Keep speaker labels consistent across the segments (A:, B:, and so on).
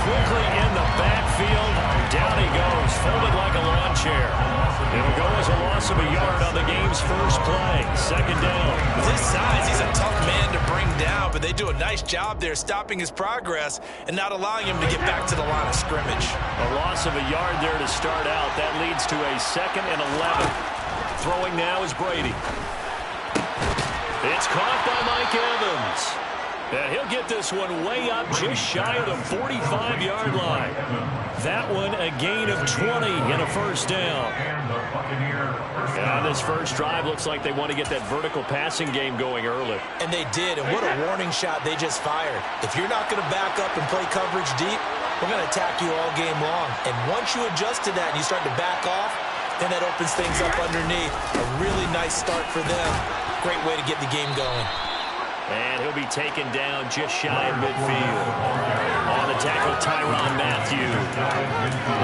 A: quickly in the backfield. Down he goes, folded like a lawn chair. It'll go as a loss of a yard on the game's first play. Second down.
B: With his size, he's a tough man to bring down, but they do a nice job there stopping his progress and not allowing him to get back to the line of scrimmage.
A: A loss of a yard there to start out. That leads to a 2nd and 11. Throwing now is Brady. It's caught by Mike Evans. And he'll get this one way up just shy of the 45-yard line. That one a gain of 20 and a first down. And on this first drive, looks like they want to get that vertical passing game going early.
B: And they did, and what a warning shot they just fired. If you're not going to back up and play coverage deep, we're going to attack you all game long. And once you adjust to that and you start to back off, then that opens things up underneath. A really nice start for them. Great way to get the game going.
A: And he'll be taken down just shy of midfield. On the tackle, Tyrann Mathieu.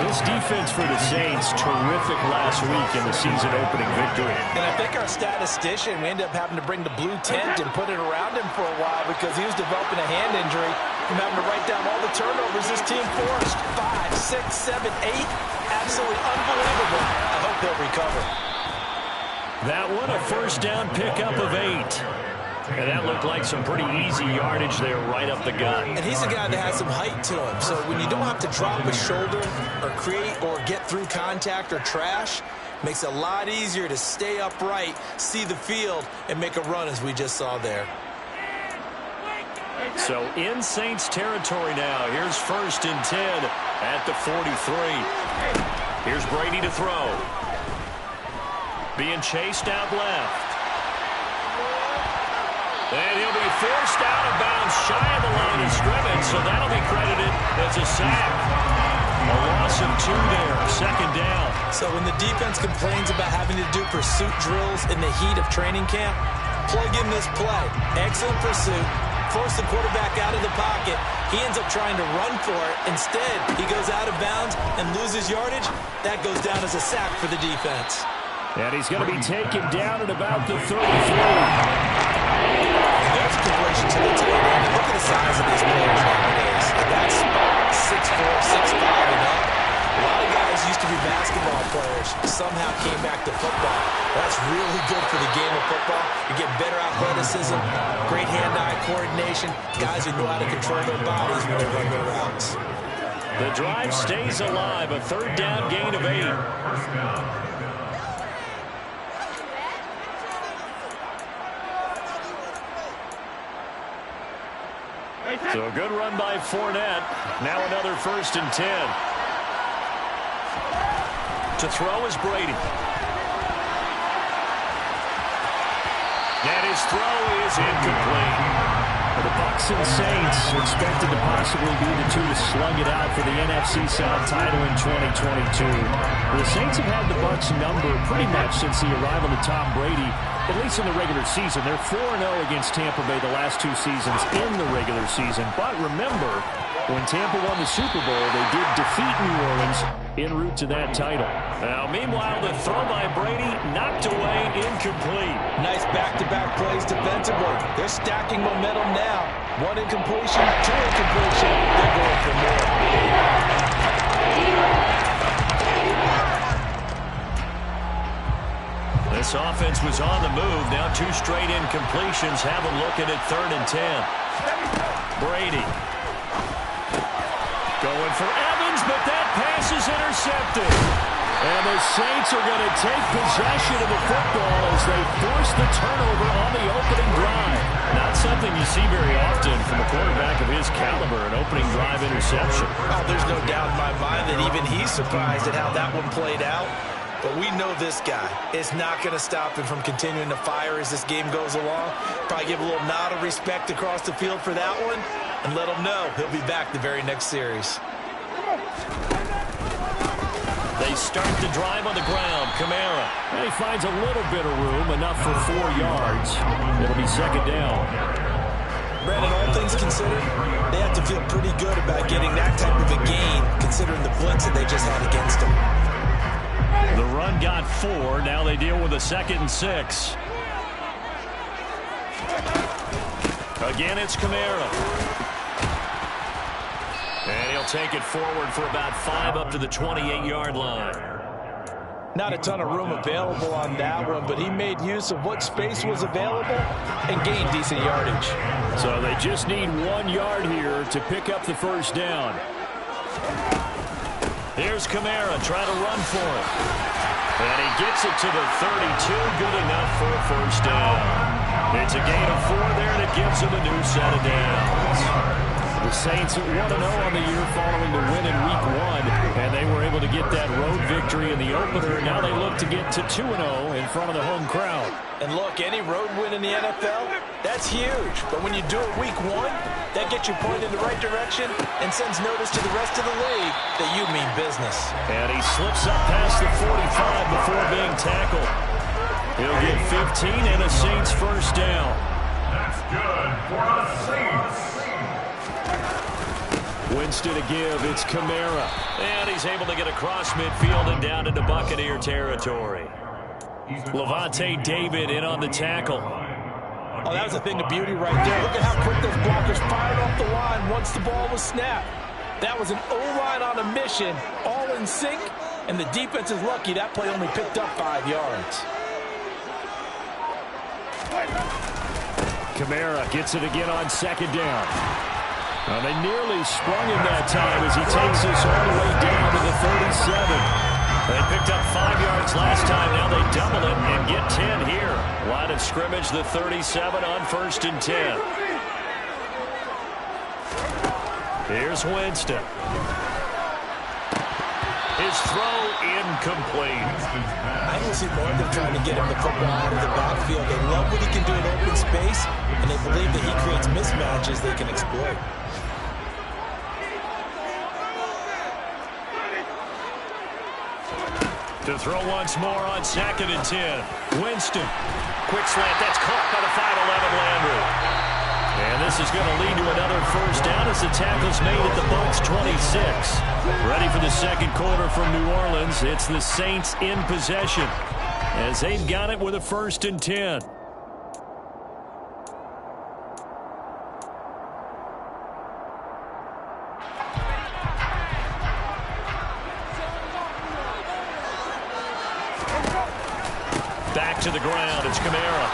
A: This defense for the Saints, terrific last week in the season-opening victory.
B: And I think our statistician, we ended up having to bring the blue tent and put it around him for a while because he was developing a hand injury from having to write down all the turnovers this team forced. 5, 6, 7, 8. Absolutely unbelievable. I hope they'll recover.
A: That one, a first down pickup of 8. And that looked like some pretty easy yardage there right up the gut.
B: And he's a guy that has some height to him. So when you don't have to drop a shoulder or create or get through contact or trash, makes it a lot easier to stay upright, see the field, and make a run as we just saw there.
A: So in Saints territory now. Here's 1st and 10 at the 43. Here's Brady to throw. Being chased out left. And he'll be forced out of bounds shy of the line of scrimmage, so that'll be credited as a sack. A loss of 2 there, 2nd down.
B: So when the defense complains about having to do pursuit drills in the heat of training camp, plug in this play. Excellent pursuit. Force the quarterback out of the pocket. He ends up trying to run for it. Instead, he goes out of bounds and loses yardage. That goes down as a sack for the defense.
A: And he's going to be taken down at about the 33.
B: There's a completion to the tight end. Look at the size of these players nowadays. That's 6'4", 6'5", and up. A lot of guys used to be basketball players, somehow came back to football. That's really good for the game of football. You get better athleticism, great hand-eye coordination, guys who know how to control their bodies when they run their routes.
A: The drive stays alive, a 3rd down gain of 8. So a good run by Fournette. Now another 1st and 10. To throw is Brady. And his throw is incomplete. The Bucs and Saints expected to possibly be the two to slug it out for the NFC South title in 2022. The Saints have had the Bucs number pretty much since the arrival of Tom Brady, at least in the regular season. They're 4-0 against Tampa Bay the last 2 seasons in the regular season. But remember, when Tampa won the Super Bowl, they did defeat New Orleans en route to that title. Now, meanwhile, the throw by Brady knocked away, incomplete.
B: Nice back-to-back plays defensively. They're stacking momentum now. 1 incompletion, 2 incompletion. They're going for more.
A: This offense was on the move. Now 2 straight incompletions have them looking at 3rd and 10. Brady. Going for Evans, but that pass is intercepted. And the Saints are going to take possession of the football as they force the turnover on the opening drive. Not something you see very often from a quarterback of his caliber, an opening drive interception.
B: Oh, there's no doubt in my mind that even he's surprised at how that one played out. But we know this guy is not going to stop him from continuing to fire as this game goes along. Probably give a little nod of respect across the field for that one and let him know he'll be back the very next series.
A: They start the drive on the ground. Kamara. And he finds a little bit of room, enough for 4 yards. It'll be 2nd down.
B: Brandon, all things considered, they have to feel pretty good about getting that type of a gain, considering the blitz that they just had against them.
A: The run got 4. Now they deal with a 2nd and 6. Again, it's Kamara. And he'll They'll take it forward for about 5 up to the 28-yard line.
B: Not a ton of room available on that one, but he made use of what space was available and gained decent yardage.
A: So they just need 1 yard here to pick up the first down. Here's Kamara trying to run for it. And he gets it to the 32, good enough for a first down. It's a gain of 4 there, and it gives him a new set of downs. The Saints at 1-0 on the year following the win in Week 1, and they were able to get that road victory in the opener. Now they look to get to 2-0 in front of the home crowd.
B: And look, any road win in the NFL, that's huge. But when you do it Week 1, that gets you pointed in the right direction and sends notice to the rest of the league that you mean business.
A: And he slips up past the 45 before being tackled. He'll get 15 and a Saints first down.
C: That's good for the Saints.
A: Winston to give, it's Kamara. And he's able to get across midfield and down into Buccaneer territory. Levante David in on the tackle.
B: Oh, that was a thing of beauty right there. Look at how quick those blockers fired off the line once the ball was snapped. That was an O-line on a mission, all in sync, and the defense is lucky that play only picked up 5 yards.
A: Kamara gets it again on second down. They nearly sprung him that time as he takes us all the way down to the 37. They picked up 5 yards last time. Now they double it and get 10 here. Line of scrimmage, the 37 on 1st and 10. Here's Winston. His throw incomplete.
B: I don't see more of them trying to get him the football out of the backfield. They love what he can do in open space, and they believe that he creates mismatches they can exploit.
A: To throw once more on 2nd and 10. Winston. Quick slant. That's caught by the 5'11" Landry. And this is going to lead to another first down as the tackle's made at the Bucs 26. Ready for the second quarter from New Orleans. It's the Saints in possession as they've got it with a 1st and 10. Back to the ground. It's Kamara.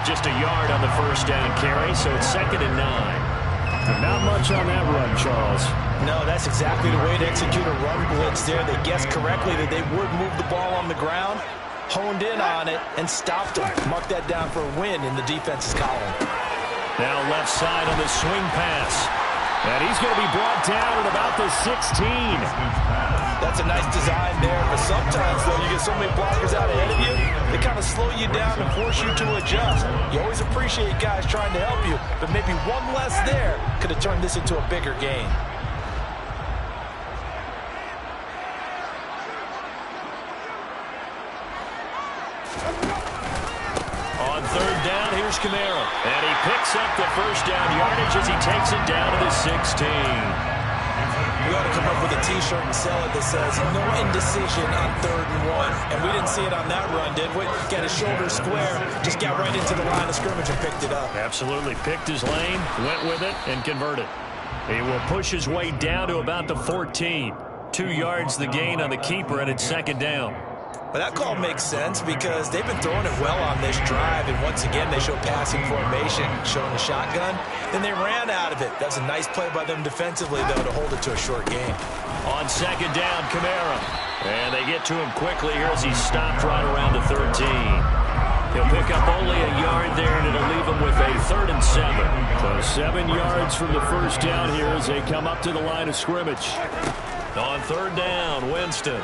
A: Just a yard on the first down carry, so it's 2nd and 9. Not much on that run, Charles.
B: No, that's exactly the way to execute a run blitz there. They guessed correctly that they would move the ball on the ground, honed in on it, and stopped them. Mark that down for a win in the defense's column.
A: Now left side on the swing pass. And he's going to be brought down at about the 16.
B: That's a nice design there, but sometimes, though, you get so many blockers out ahead of you, they kind of slow you down and force you to adjust. You always appreciate guys trying to help you, but maybe one less there could have turned this into a bigger game.
A: On 3rd down, here's Kamara. And he picks up the first down yardage as he takes it down to the 16.
B: We ought to come up with a T-shirt and sell it that says, no indecision on 3rd and 1. And we didn't see it on that run, did we? Got his shoulder square, just got right into the line of scrimmage and picked it up.
A: Absolutely. Picked his lane, went with it, and converted. He will push his way down to about the 14. 2 yards the gain on the keeper, and it's 2nd down.
B: But that call makes sense because they've been throwing it well on this drive, and once again they show passing formation, showing a shotgun. Then they ran out of it. That's a nice play by them defensively, though, to hold it to a short game.
A: On 2nd down, Kamara. And they get to him quickly here as he's stopped right around the 13. He'll pick up only a yard there, and it'll leave him with a 3rd and 7. So 7 yards from the first down here as they come up to the line of scrimmage. On 3rd down, Winston.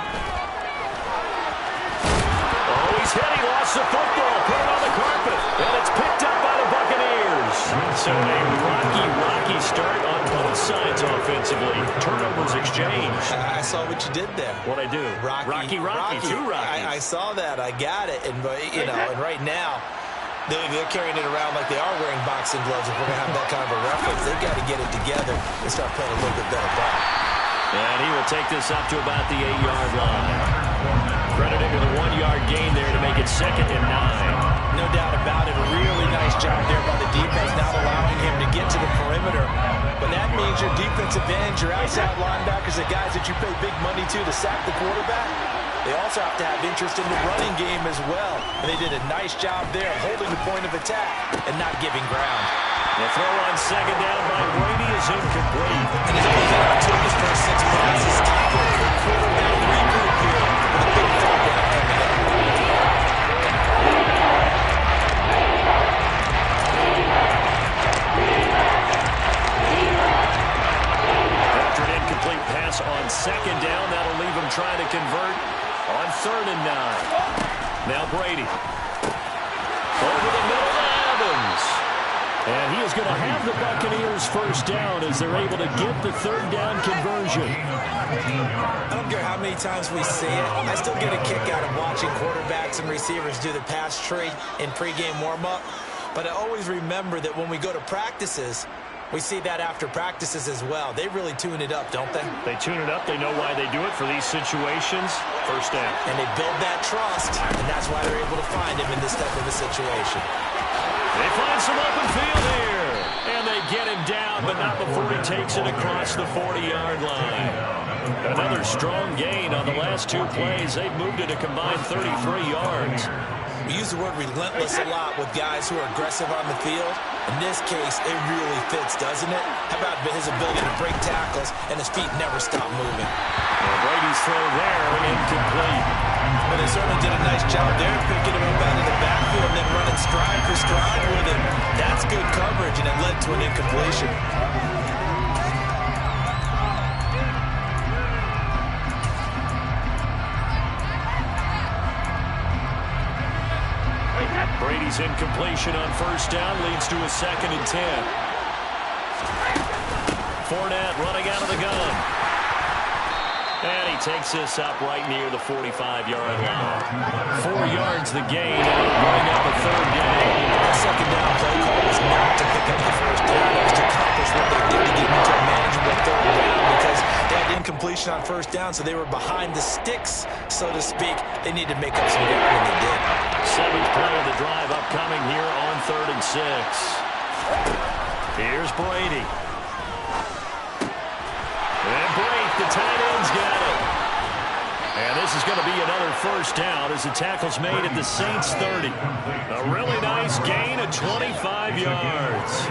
A: He's hit. He lost the football. Put it on the carpet. And it's picked up by the Buccaneers. So a rocky start on both sides offensively. Turnovers exchanged.
B: I saw what you did there.
A: What'd I do? Rocky. Two Rockies.
B: I saw that. I got it. And, you know, and right now, they're carrying it around like they are wearing boxing gloves. If we're going to have that kind of a reference, they've got to get it together and start playing a little bit better ball.
A: And he will take this up to about the 8-yard line. Credited with a 1-yard gain there to make it 2nd and 9.
B: No doubt about it. A really nice job there by the defense, not allowing him to get to the perimeter. But that means your defensive ends, your outside linebackers, the guys that you pay big money to sack the quarterback, they also have to have interest in the running game as well. And they did a nice job there holding the point of attack and not giving ground.
A: The throw on second down by Brady is incomplete.
B: And he's only got two of his first 6 passes. Time for a quick quarterback regroup here with a big third down coming up.
A: After an incomplete pass on second down, that'll leave him trying to convert on 3rd and 9. Now Brady. Over the middle to Evans. And he is going to have the Buccaneers first down as they're able to get the 3rd down conversion.
B: I don't care how many times we see it. I still get a kick out of watching quarterbacks and receivers do the pass tree in pregame warm-up. But I always remember that when we go to practices, we see that after practices as well. They really tune it up, don't they?
A: They tune it up. They know why they do it for these situations. First down.
B: And they build that trust, and that's why they're able to find him in this type of a situation.
A: They find some open field here. And they get him down, but not before he takes it across the 40-yard line. Another strong gain on the last 2 plays. They've moved it a combined 33 yards.
B: We use the word relentless a lot with guys who are aggressive on the field. In this case, it really fits, doesn't it? How about his ability to break tackles and his feet never stop moving?
A: Well, Brady's throw there, incomplete.
B: Well, they certainly did a nice job there, picking him up out of the backfield and then running stride for stride with him. That's good coverage, and it led to an incompletion.
A: Brady's incompletion on first down leads to a 2nd and 10. Fournette running out of the gun. And he takes this up right near the 45-yard line. 4 yards the gain, and it'll bring up a 3rd down.
B: The second down play call was not to pick up the first down. It was to accomplish what they did to get into a manageable 3rd down because they had incompletion on first down, so they were behind the sticks, so to speak. They needed to make up some ground, and they did.
A: 7th play of the drive upcoming here on 3rd and 6. Here's Brady. And Brady, the tight end's got it. And this is going to be another first down as the tackle's made at the Saints 30. A really nice gain of 25 yards.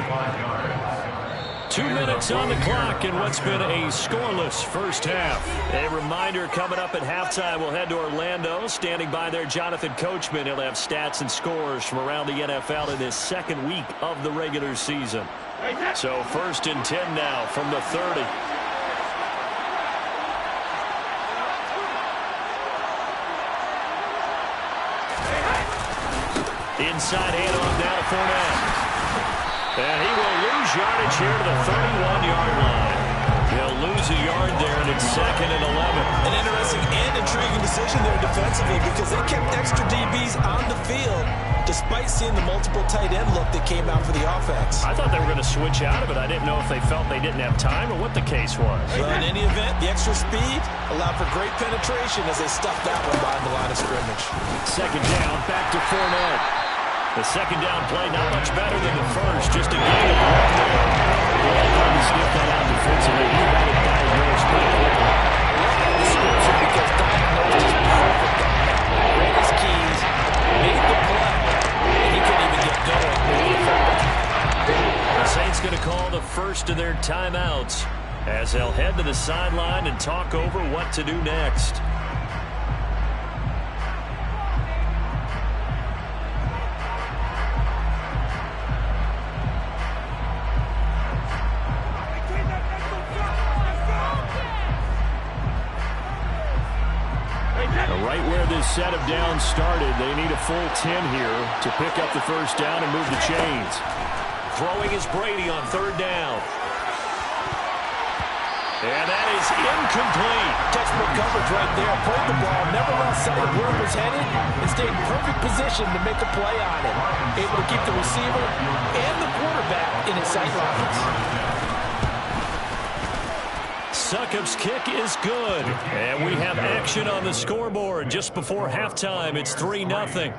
A: 2 minutes on the clock in what's been a scoreless first half. A reminder coming up at halftime, we'll head to Orlando. Standing by there, Jonathan Coachman. He'll have stats and scores from around the NFL in this 2nd week of the regular season. So 1st and 10 now from the 30. Inside handoff now to Fournette. And he will lose yardage here to the 31-yard line. He'll lose a yard there, and it's 2nd and 11.
B: An interesting and intriguing decision there defensively because they kept extra DBs on the field despite seeing the multiple tight end look that came out for the offense.
A: I thought they were going to switch out of it. I didn't know if they felt they didn't have time or what the case was.
B: Well, in any event, the extra speed allowed for great penetration as they stuffed that one behind the line of scrimmage.
A: 2nd down, back to Fournette. The 2nd down play, not much better than the first, just a gain of 1 there. Well, they tried to sniff that out defensively. He had it diagnosed pretty quickly.
B: The description because diagnosed is perfect. Read his keys, made the play, and he couldn't even get going with the fullback.
A: The Saints going to call the first of their timeouts as they'll head to the sideline and talk over what to do next. Right where this set of downs started, they need a full 10 here to pick up the first down and move the chains. Throwing is Brady on 3rd down. And that is incomplete.
B: Textbook coverage right there. Pulled the ball, never lost sight of where it was headed, and stayed in perfect position to make a play on it. Able to keep the receiver and the quarterback in his sight lines.
A: Succop's kick is good. And we have action on the scoreboard just before halftime. It's 3-0.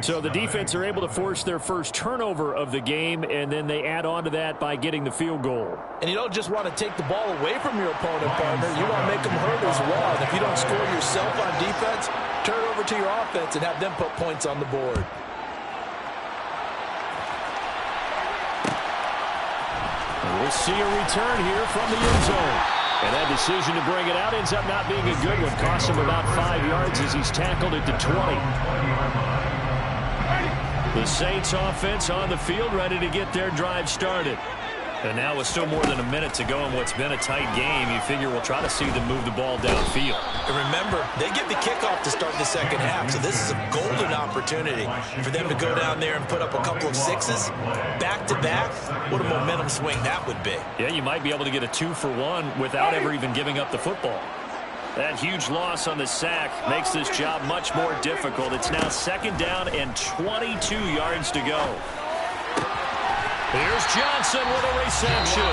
A: So the defense are able to force their first turnover of the game, and then they add on to that by getting the field goal.
B: And you don't just want to take the ball away from your opponent, partner. You want to make them hurt as well. And if you don't score yourself on defense, turn over to your offense and have them put points on the board.
A: We'll see a return here from the end zone. And that decision to bring it out ends up not being a good one. Costs him about 5 yards as he's tackled it to 20. The Saints offense on the field, ready to get their drive started. And now with still more than a minute to go in what's been a tight game, you figure we'll try to see them move the ball downfield.
B: And remember, they get the kickoff to start the second half, so this is a golden opportunity for them to go down there and put up a couple of sixes back-to-back. What a momentum swing that would be.
A: Yeah, you might be able to get a 2-for-1 without ever even giving up the football. That huge loss on the sack makes this job much more difficult. It's now second down and 22 yards to go. Here's Johnson with a reception.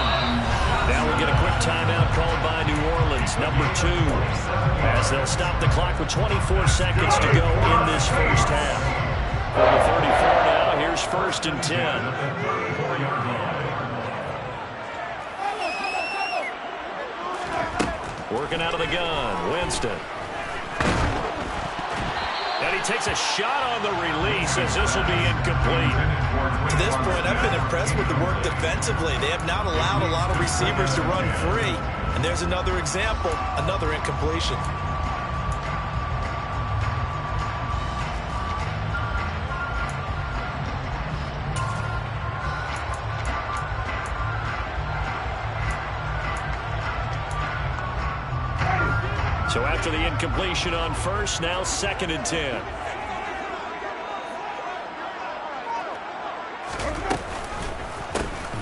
A: Now we'll get a quick timeout called by New Orleans, number 2, as they'll stop the clock with 24 seconds to go in this first half. Over 34 now. Here's first and 10. Working out of the gun, Winston. And he takes a shot on the release as this will be incomplete.
B: To this point, I've been impressed with the work defensively. They have not allowed a lot of receivers to run free. And there's another example, another incompletion.
A: So after the incompletion on first, now second and 10.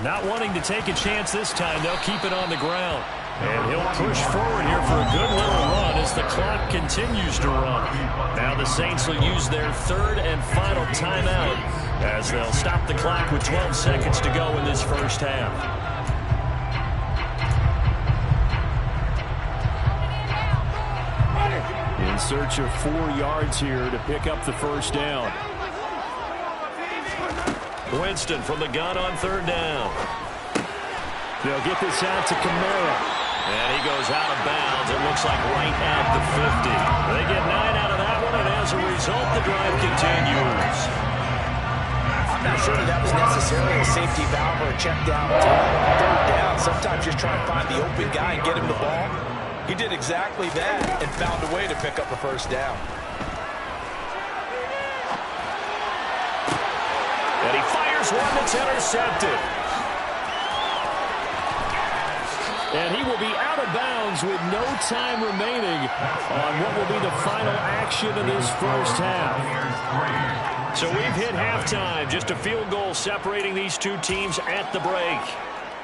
A: Not wanting to take a chance this time, they'll keep it on the ground. And he'll push forward here for a good little run as the clock continues to run. Now the Saints will use their third and final timeout as they'll stop the clock with 12 seconds to go in this first half. In search of 4 yards here to pick up the first down. Winston from the gun on third down. They'll get this out to Kamara. And he goes out of bounds. It looks like right at the 50. They get 9 out of that one, and as a result, the drive continues.
B: I'm not sure that was necessarily a safety valve or a check down. Third down, sometimes just try to find the open guy and get him the ball. He did exactly that and found a way to pick up a first down.
A: And he fires one that's intercepted. And he will be out of bounds with no time remaining on what will be the final action of this first half. So we've hit halftime. Just a field goal separating these two teams at the break.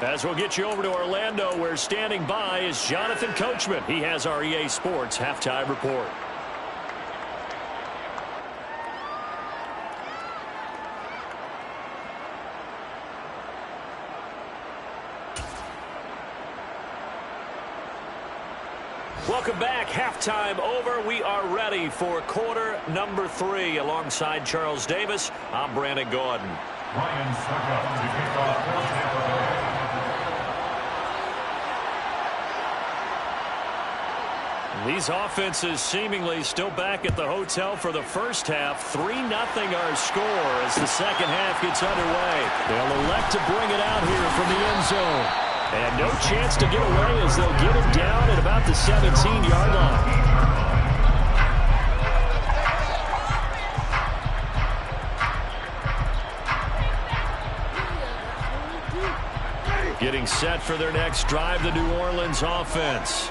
A: As we'll get you over to Orlando, where standing by is Jonathan Coachman. He has our EA Sports Halftime Report. Welcome back. Halftime over. We are ready for quarter number 3. Alongside Charles Davis, I'm Brandon Gordon.
C: Ryan Suckup to kick off for Tampa Bay.
A: These offenses seemingly still back at the hotel for the first half. 3-0 our score as the second half gets underway. They'll elect to bring it out here from the end zone. And no chance to get away as they'll get it down at about the 17-yard line. Getting set for their next drive, the New Orleans offense.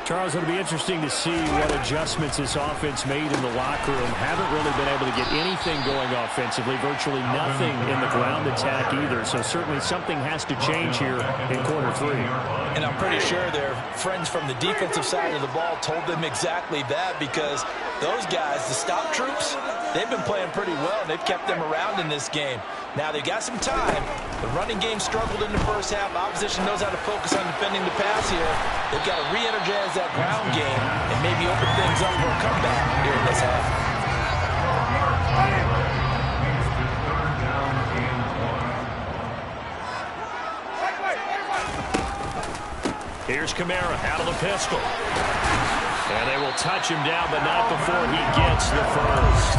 A: Charles, it'll be interesting to see what adjustments this offense made in the locker room. Haven't really been able to get anything going offensively, virtually nothing in the ground attack either. So certainly something has to change here in quarter 3.
B: And I'm pretty sure their friends from the defensive side of the ball told them exactly that, because those guys, the stop troops, they've been playing pretty well. They've kept them around in this game. Now they've got some time. The running game struggled in the first half. Opposition knows how to focus on defending the pass here. They've got to re-energize that ground game and maybe open things up for a comeback here in this half.
A: Here's Kamara out of the pistol. And they will touch him down, but not before he gets the first.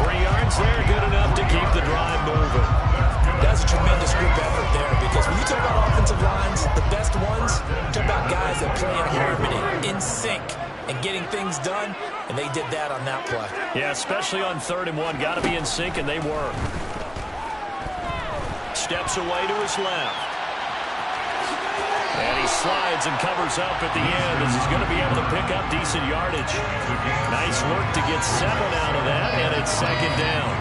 A: 3 yards there, good enough to keep the drive moving.
B: That's a tremendous group effort there, because when you talk about offensive lines, the best ones, talk about guys that play in harmony, in sync, and getting things done, and they did that on that play.
A: Yeah, especially on 3rd and 1. Got to be in sync, and they were. Steps away to his left. And he slides and covers up at the end as he's going to be able to pick up decent yardage. Nice work to get 7 out of that, and it's 2nd down.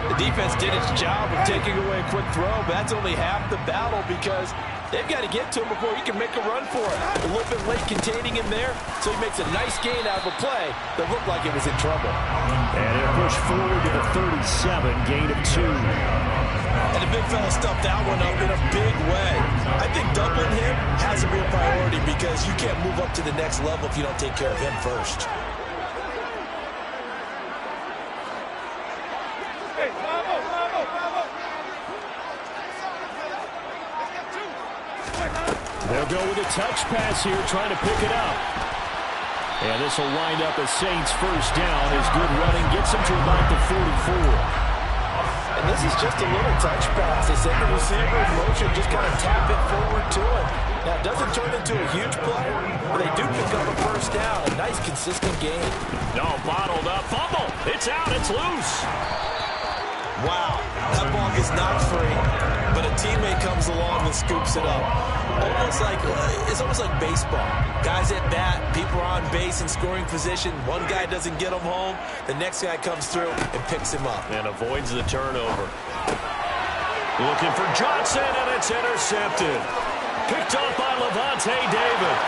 D: The defense did its job of taking away a quick throw, but that's only half the battle because they've got to get to him before he can make a run for it. A little bit late containing him there, so he makes a nice gain out of a play that looked like it was in trouble.
A: And he'll push forward to the 37, gain of 2.
B: And the big fella stuffed that one up in a big way. I think doubling him has to be a priority because you can't move up to the next level if you don't take care of him first.
A: They'll go with a touch pass here, trying to pick it up. And this will wind up a Saints first down as good running gets them to about the 44.
B: And this is just a little touch pass. They send the receiver in motion, just kind of tap it forward to him. Now, it doesn't turn into a huge play, but they do pick up a first down. A nice, consistent game.
A: No, bottled up. Fumble. It's out. It's loose.
B: Wow. That ball is not free, but a teammate comes along and scoops it up. It's almost like baseball. Guys at bat, people are on base in scoring position. One guy doesn't get him home. The next guy comes through and picks him up.
A: And avoids the turnover. Looking for Johnson, and it's intercepted. Picked off by Levante David.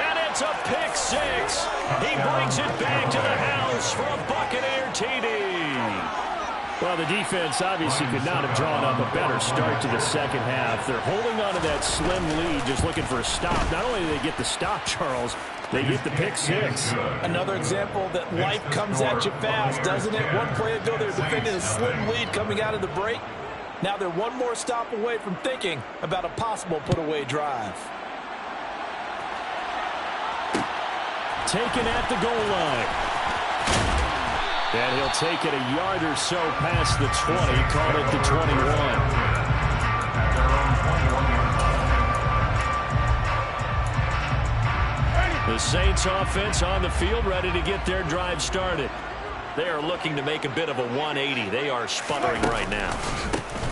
A: And it's a pick 6. He brings it back to the house for a Buccaneer TD. Well, the defense obviously could not have drawn up a better start to the second half. They're holding on to that slim lead, just looking for a stop. Not only do they get the stop, Charles, they get the pick 6.
D: Another example that life comes at you fast, doesn't it? One play ago, they were defending a slim lead coming out of the break. Now they're one more stop away from thinking about a possible put-away drive.
A: Taken at the goal line. And he'll take it a yard or so past the 20, call it the 21. The Saints offense on the field, ready to get their drive started. They are looking to make a bit of a 180. They are sputtering right now.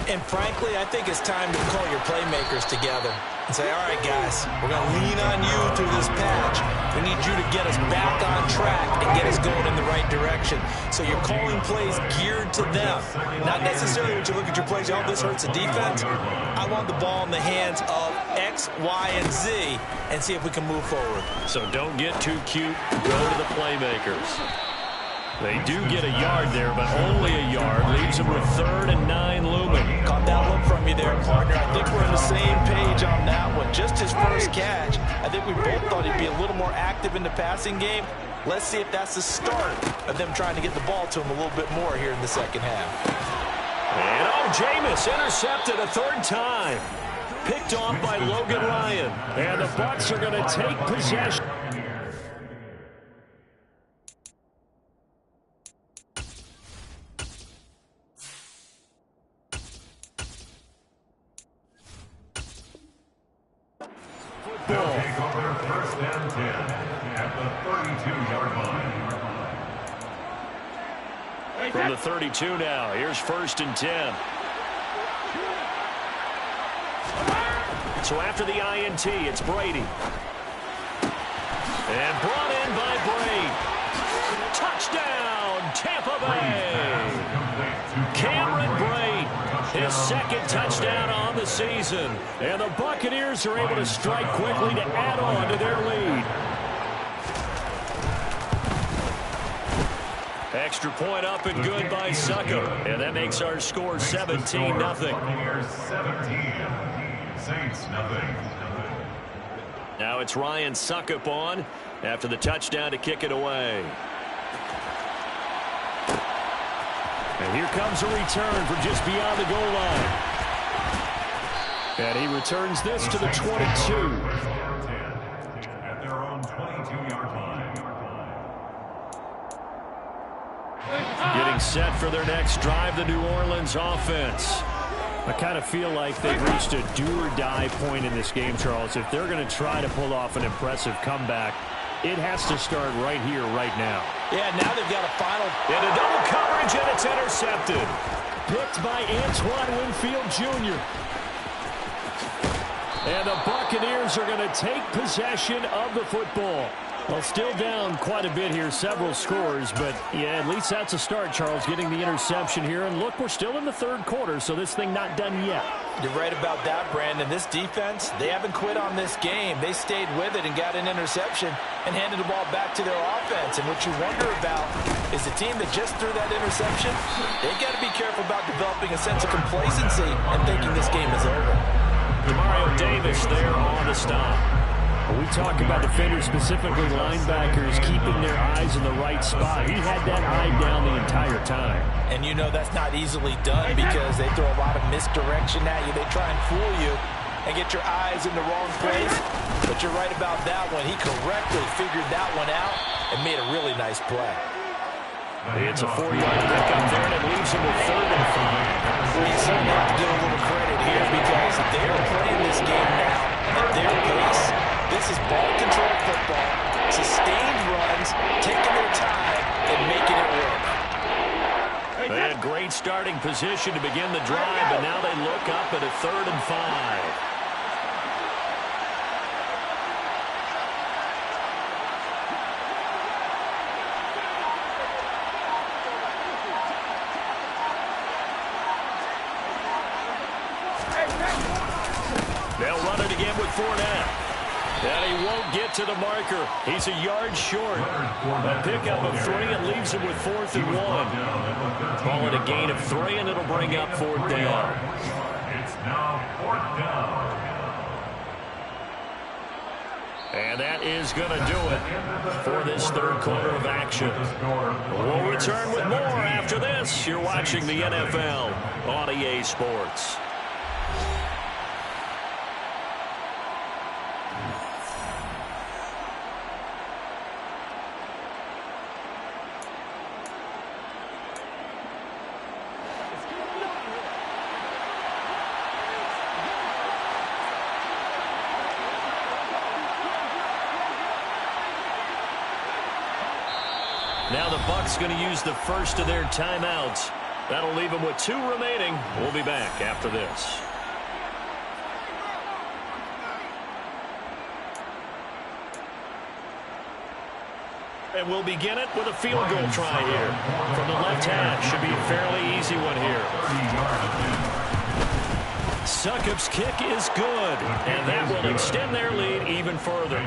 B: And frankly, I think it's time to call your playmakers together and say, all right, guys, we're going to lean on you through this patch. We need you to get us back on track and get us going in the right direction. So you're calling plays geared to them. Not necessarily when you look at your plays, oh, this hurts the defense. I want the ball in the hands of X, Y, and Z and see if we can move forward.
A: So don't get too cute. Go to the playmakers. They do get a yard there, but only a yard. Leaves them with 3rd and 9 looming.
D: Caught that look from you there, partner. I think we're on the same page on that one. Just his first catch. I think we both thought he'd be a little more active in the passing game. Let's see if that's the start of them trying to get the ball to him a little bit more here in the second half.
A: And Jameis intercepted a 3rd time. Picked off by Logan Ryan. And the Bucs are going to take possession.
C: They'll take over 1st and 10 at the 32-yard line.
A: From the 32 now, here's 1st and 10. So after the INT, it's Brady. And brought in by Brady. Touchdown, Tampa Bay. Cameron Brate, his 2nd touchdown on the season. And the Buccaneers are able to strike quickly to add on to their lead. Extra point up and good by Suckup. And that makes our score 17-0.
C: Buccaneers 17, Saints nothing.
A: Now it's Ryan Suckup on after the touchdown to kick it away. And here comes a return from just beyond the goal line. And he returns this to the 22.
C: At their own 22-yard line.
A: Getting set for their next drive, the New Orleans offense. I kind of feel like they've reached a do-or-die point in this game, Charles. If they're going to try to pull off an impressive comeback, it has to start right here, right now.
D: Yeah, now they've got a final.
A: And a double coverage, and it's intercepted. Picked by Antoine Winfield Jr. And the Buccaneers are going to take possession of the football. Well, still down quite a bit here, several scores, but yeah, at least that's a start, Charles, getting the interception here. And look, we're still in the third quarter, so this thing not done yet.
D: You're right about that, Brandon. This defense, they haven't quit on this game. They stayed with it and got an interception and handed the ball back to their offense. And what you wonder about is the team that just threw that interception, they've got to be careful about developing a sense of complacency and thinking this game is over.
A: Mario Davis there on the stop. We talk about defenders, specifically linebackers, keeping their eyes in the right spot. He had that eye down the entire time.
D: And you know that's not easily done because they throw a lot of misdirection at you. They try and fool you and get your eyes in the wrong place. But you're right about that one. He correctly figured that one out and made a really nice play.
A: It's a 4-yard pickup there, and it leaves him with 3rd and 5.
D: You certainly have to give a little credit here because they are playing this game now at their pace. This is ball control football, sustained runs, taking their time, and making it work.
A: They had great starting position to begin the drive, but now they look up at a 3rd and 5. They'll run it again with Fournette. And he won't get to the marker. He's a yard short. A pickup of 3. It leaves him with 4th and 1. Call it a gain of 3, and it'll bring up 4th down.
C: It's now 4th down.
A: And that is going to do it for this third quarter of action. We'll return with more after this. You're watching the NFL on EA Sports. Now the Bucs going to use the first of their timeouts. That'll leave them with 2 remaining. We'll be back after this. And we'll begin it with a field goal try here. From the left hash, should be a fairly easy one here. Succop's kick is good, and that will extend their lead even further.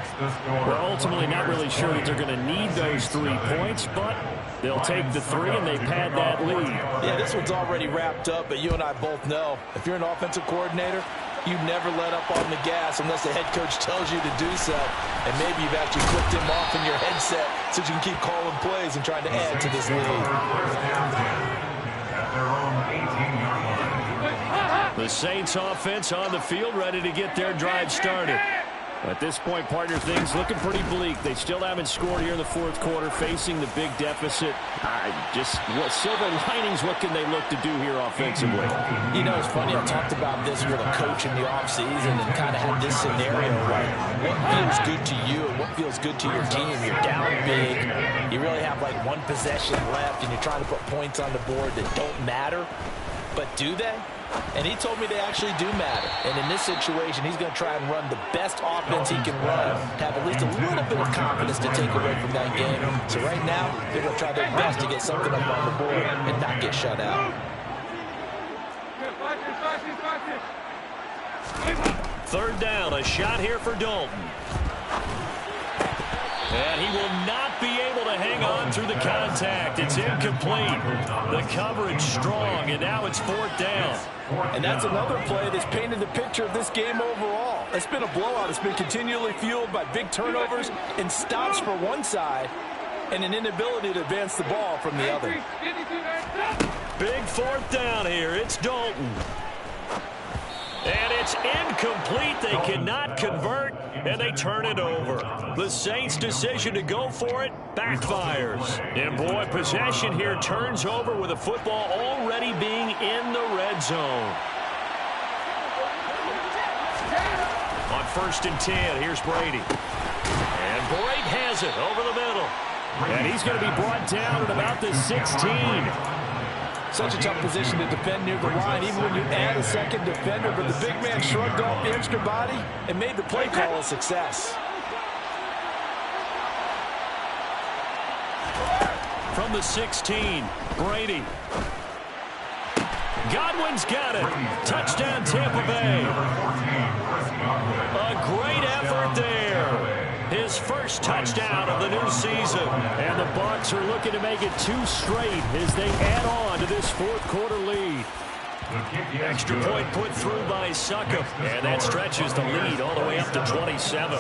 A: We're ultimately not really sure that they're going to need those 3 points, but they'll take the 3 and they pad that lead.
D: Yeah, this one's already wrapped up, but you and I both know if you're an offensive coordinator, you never let up on the gas unless the head coach tells you to do so. And maybe you've actually clicked him off in your headset so you can keep calling plays and trying to add to this lead.
C: At their own 18-yard line.
A: The Saints offense on the field, ready to get their drive started. At this point, partner, things looking pretty bleak. They still haven't scored here in the fourth quarter, facing the big deficit. What silver linings, what can they look to do here offensively?
D: You know, it's funny, I talked about this with a coach in the offseason and kind of had this scenario, right? What feels good to you and what feels good to your team? You're down big. You really have like 1 possession left, and you're trying to put points on the board that don't matter. But do they? And he told me they actually do matter. And in this situation, he's going to try and run the best offense he can run, have at least a little bit of confidence to take away from that game. So right now, they're going to try their best to get something up on the board and not get shut out.
A: 3rd down, a shot here for Dalton. And he will not be able to hang on through the contact. It's incomplete. The coverage strong, and now it's 4th down.
D: And that's another play that's painted the picture of this game overall. It's been a blowout. It's been continually fueled by big turnovers and stops for one side and an inability to advance the ball from the other.
A: Big 4th down here. It's Dalton. And it's incomplete. They cannot convert, and they turn it over. The Saints' decision to go for it backfires. And, boy, possession here turns over with the football already being in the red zone. On 1st and 10, here's Brady. And Brady has it over the middle. And he's going to be brought down at about the 16.
D: Such a tough position to defend near the line, even when you add a second defender. But the big man shrugged off the extra body and made the play call a success.
A: From the 16, Brady. Godwin's got it. Touchdown, Tampa Bay. A great effort there. His first touchdown of the new season. And the Bucs are looking to make it 2 straight as they add on to this 4th quarter lead. Extra point put through by Suckup. And that stretches the lead all the way up to 27.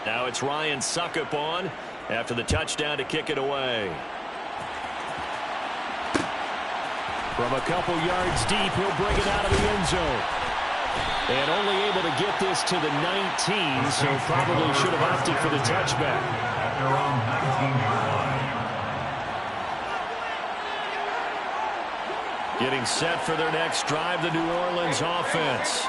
A: Now it's Ryan Suckup on after the touchdown to kick it away. From a couple yards deep, he'll bring it out of the end zone. And only able to get this to the 19, so probably should have opted for the touchback. Getting set for their next drive, the New Orleans offense.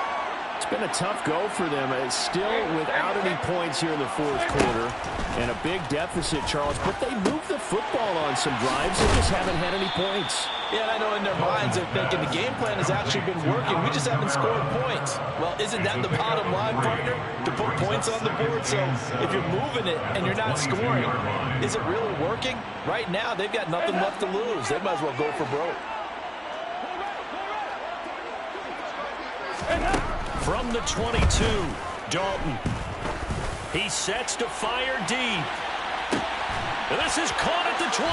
A: It's been a tough go for them. It's still without any points here in the 4th quarter. And a big deficit, Charles. But they moved the football on some drives. They just haven't had any points.
D: Yeah, and I know in their minds they're thinking the game plan has actually been working. We just haven't scored points. Well, isn't that the bottom line, partner? To put points on the board. So if you're moving it and you're not scoring, is it really working? Right now, they've got nothing left to lose. They might as well go for broke.
A: From the 22, Dalton. He sets to fire deep. And this is caught at the 20.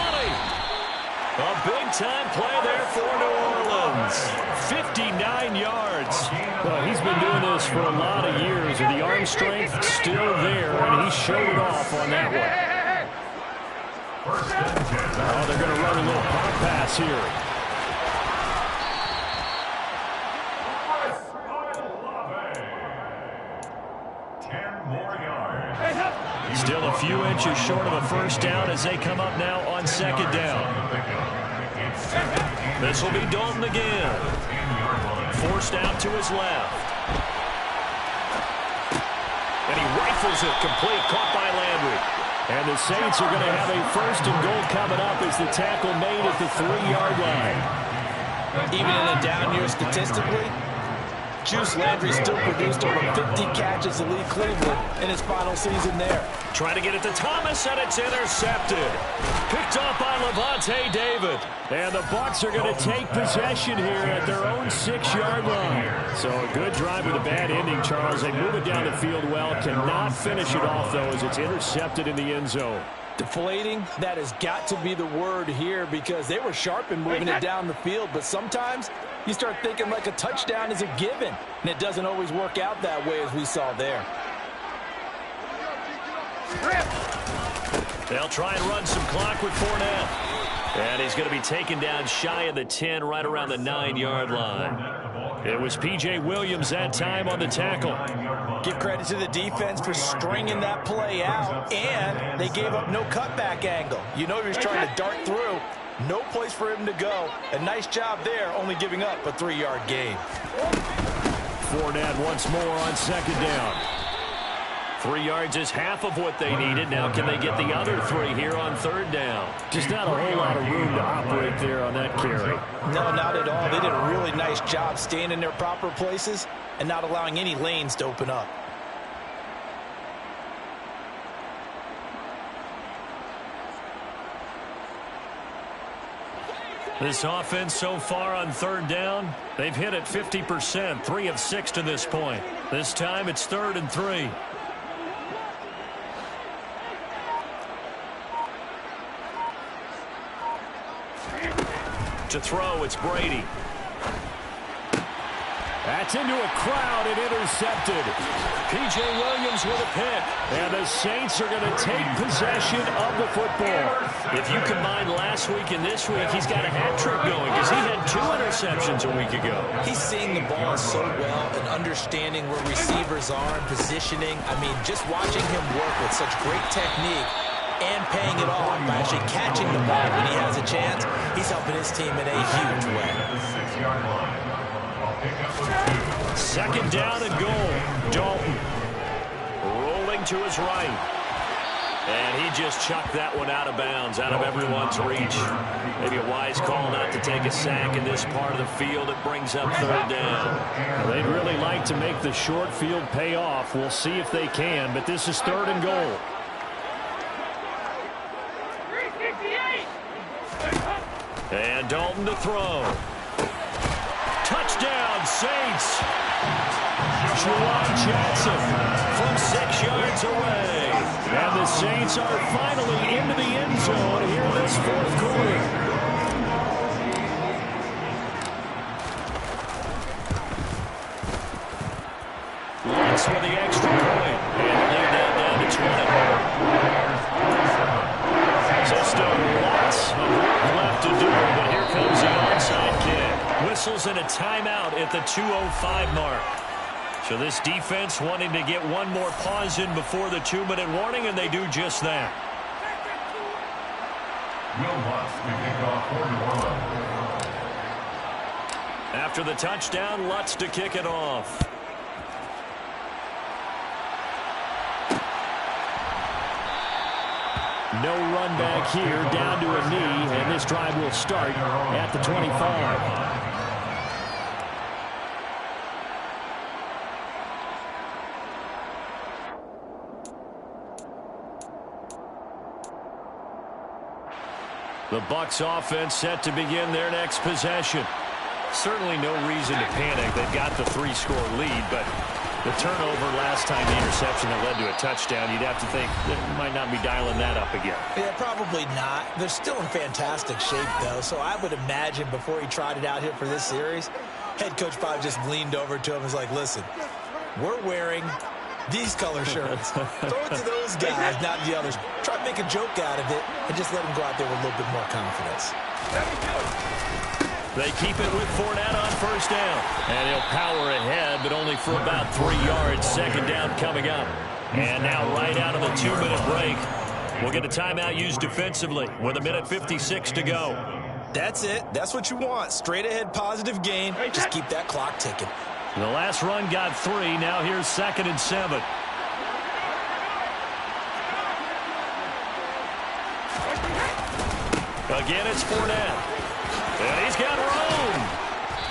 A: A big-time play there for New Orleans. 59 yards. Well, he's been doing this for a lot of years, and the arm strength still there, and he showed it off on that one. Oh, they're going to run a little pop pass here. Still a few inches short of a first down as they come up now on 2nd down. This will be Dalton again. Forced out to his left. And he rifles it complete, caught by Landry. And the Saints are going to have a 1st and goal coming up as the tackle made at the 3-yard line.
D: Even in a down year statistically, Juice Landry still produced over 50 catches to lead Cleveland in his final season there.
A: Trying to get it to Thomas, and it's intercepted. Picked off by Levante David. And the Bucs are going to take possession here at their own 6-yard line. So a good drive with a bad ending, Charles. They move it down the field well. Cannot finish it off, though, as it's intercepted in the end zone.
D: Deflating, that has got to be the word here because they were sharp in moving it down the field. But sometimes you start thinking like a touchdown is a given. And it doesn't always work out that way as we saw there.
A: They'll try and run some clock with Fournette. And he's going to be taken down shy of the 10, right around the 9-yard line. It was P.J. Williams that time on the tackle.
D: Give credit to the defense for stringing that play out, and they gave up no cutback angle. You know he was trying to dart through. No place for him to go. A nice job there, only giving up a 3-yard gain.
A: Fournette once more on 2nd down. 3 yards is half of what they needed. Now can they get the other 3 here on 3rd down? Just not a whole lot of room to operate there on that carry.
D: No, not at all. They did a really nice job staying in their proper places and not allowing any lanes to open up.
A: This offense so far on 3rd down, they've hit it 50%, 3 of 6 to this point. This time it's 3rd and 3. To throw, it's Brady. That's into a crowd and intercepted. P.J. Williams with a pick. And the Saints are going to take possession of the football. If you combine last week and this week, he's got a hat trick going because he had 2 interceptions a week ago.
B: He's seeing the ball so well and understanding where receivers are and positioning. I mean, just watching him work with such great technique and paying it off by actually catching the ball when he has a chance, he's helping his team in a huge way.
C: 6-yard line.
A: Second down and goal. Dalton rolling to his right. And he just chucked that one out of bounds, out of everyone's reach. Maybe a wise call not to take a sack in this part of the field. It brings up third down. Well, they'd really like to make the short field pay off. We'll see if they can, but this is third and goal. And Dalton to throw. Touchdown, Saints. Juwan Jackson from 6 yards away. And the Saints are finally into the end zone here in this fourth quarter. Lutz for the extra point. And the lead down to 20. So still lots of work left to do, but here comes the onside kick. Whistles and a timeout at the 2:05 mark. So this defense wanting to get one more pause in before the 2-minute warning, and they do just that.
C: Will Lutz to kick off 41.
A: After the touchdown, Lutz to kick it off. No run back here, down to a knee, and this drive will start at the 25. The Bucs offense set to begin their next possession. Certainly no reason to panic. They've got the 3-score lead, but the turnover last time, the interception that led to a touchdown, you'd have to think they might not be dialing that up again.
B: Yeah, probably not. They're still in fantastic shape, though, so I would imagine before he tried it out here for this series, head coach probably just leaned over to him and was like, listen, we're wearing these color shirts. Throw it to those guys, not the others. Try to make a joke out of it and just let them go out there with a little bit more confidence.
A: They keep it with Fournette on first down. And he'll power ahead, but only for about 3 yards. Second down coming up. And now right out of the 2-minute break, we'll get a timeout used defensively with 1:56 to go.
B: That's it. That's what you want. Straight ahead positive gain. Just keep that clock ticking.
A: The last run got 3. Now here's 2nd and 7. Again, it's Fournette. And he's got room.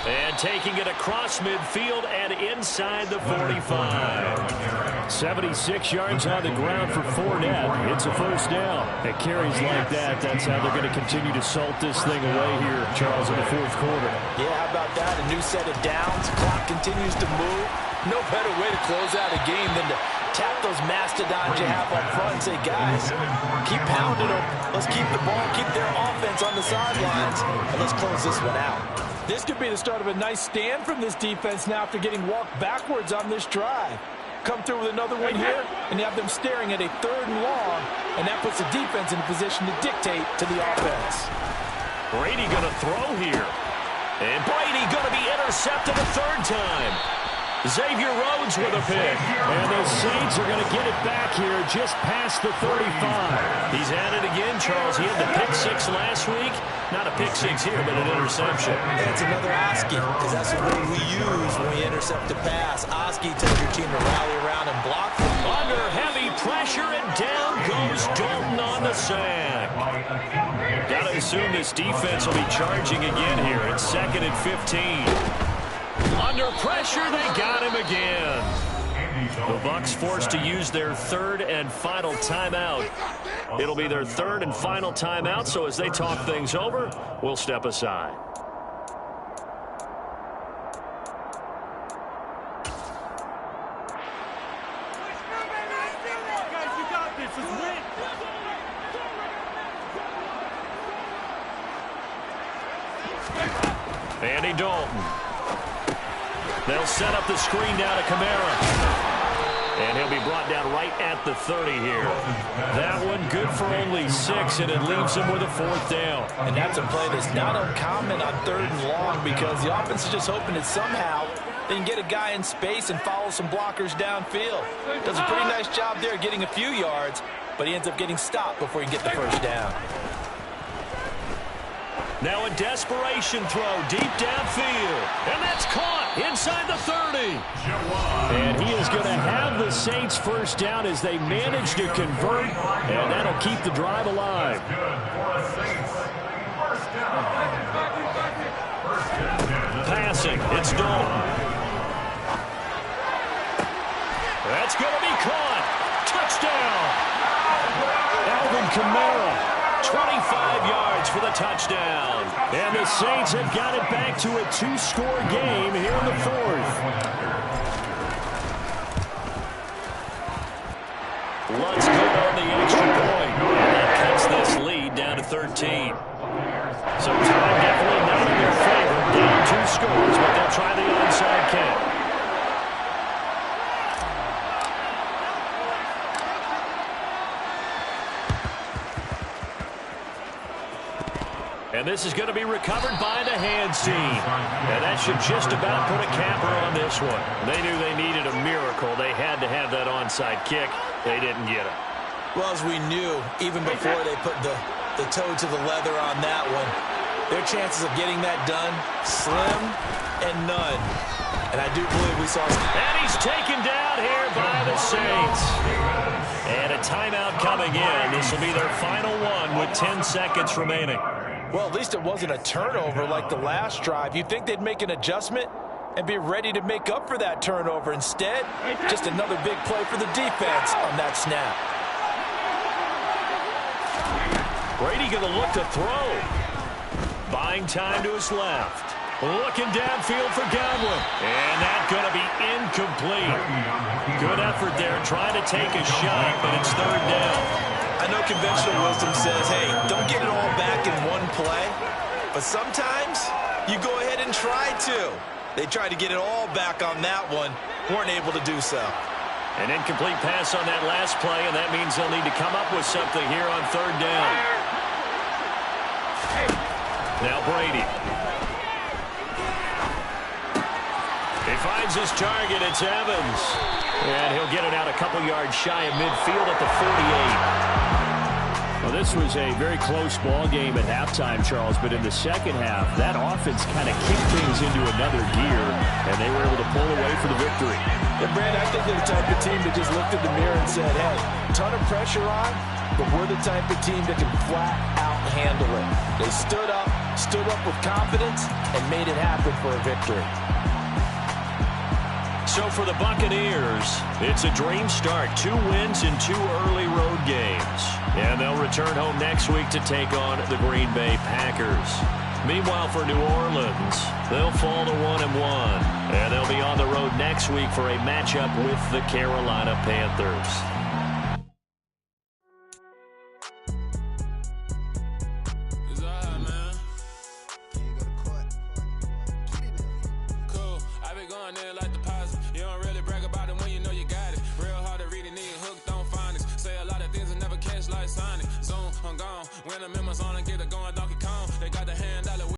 A: And taking it across midfield and inside the 45. 76 yards on the ground for Fournette. It's a first down. It carries like that. That's how they're going to continue to salt this thing away here, Charles, in the fourth quarter.
B: Yeah, how about that? A new set of downs. Clock continues to move. No better way to close out a game than to tap those mastodons you have up front and say, guys, keep pounding them. Let's keep the ball, keep their offense on the sidelines, and let's close this one out.
E: This could be the start of a nice stand from this defense now after getting walked backwards on this drive. Come through with another one here, and you have them staring at a 3rd and long, and that puts the defense in a position to dictate to the offense.
A: Brady going to throw here. And Brady going to be intercepted a 3rd time. Xavier Rhodes with a pick. And the Saints are going to get it back here just past the 35. He's at it again, Charles. He had the pick 6 last week. Not a pick 6 here, but an interception.
B: That's another Oski, because that's the word we use when we intercept a pass. Oski tells your team to rally around and block.
A: Under heavy pressure, and down goes Dalton on the sack. Got to assume this defense will be charging again here. It's 2nd and 15. Under pressure, they got him again. The Bucs forced to use their 3rd and final timeout. It'll be their 3rd and final timeout, so as they talk things over, we'll step aside. Andy Dalton. They'll set up the screen down to Kamara. And he'll be brought down right at the 30 here. That one good for only 6, and it leaves him with a 4th down.
E: And that's a play that's not uncommon on 3rd and long because the offense is just hoping that somehow they can get a guy in space and follow some blockers downfield. Does a pretty nice job there getting a few yards, but he ends up getting stopped before he can get the 1st down.
A: Now a desperation throw deep downfield. And that's caught inside the 30. And he is going to have the Saints 1st down as they manage to convert. And that'll keep the drive alive. Passing. It's Dalton. That's going to be caught. Touchdown. Alvin Kamara. 25 yards for the touchdown. And the Saints have got it back to a 2-score game here in the 4th. Luntz good on the extra point. And that cuts this lead down to 13. So time definitely not in their favor. Down 2 scores, but they'll try the onside kick. And this is going to be recovered by the hands team. And that should just about put a capper on this one. They knew they needed a miracle. They had to have that onside kick. They didn't get it.
B: Well, as we knew, even before they put the toe to the leather on that one, their chances of getting that done, slim and none. And I do believe we saw some.
A: And he's taken down here by the Saints. And a timeout coming in. This will be their final one with 10 seconds remaining.
E: Well, at least it wasn't a turnover like the last drive. You'd think they'd make an adjustment and be ready to make up for that turnover. Instead, just another big play for the defense on that snap.
A: Brady going to look to throw. Buying time to his left. Looking downfield for Godwin. And that's going to be incomplete. Good effort there trying to take a shot, but it's 3rd down.
B: I know conventional wisdom says, hey, don't get it all back in one play. But sometimes you go ahead and try to. They tried to get it all back on that one. Weren't able to do so.
A: An incomplete pass on that last play, and that means they'll need to come up with something here on 3rd down. Now Brady. He finds his target. It's Evans. And he'll get it out a couple yards shy of midfield at the 48. Well, this was a very close ball game at halftime, Charles, but in the second half, that offense kind of kicked things into another gear, and they were able to pull away for the victory.
E: And, Brad, I think they're the type of team that just looked in the mirror and said, hey, ton of pressure on, but we're the type of team that can flat out handle it. They stood up with confidence, and made it happen for a victory.
A: So for the Buccaneers, it's a dream start. 2 wins in 2 early road games. And they'll return home next week to take on the Green Bay Packers. Meanwhile, for New Orleans, they'll fall to 1-1. And they'll be on the road next week for a matchup with the Carolina Panthers.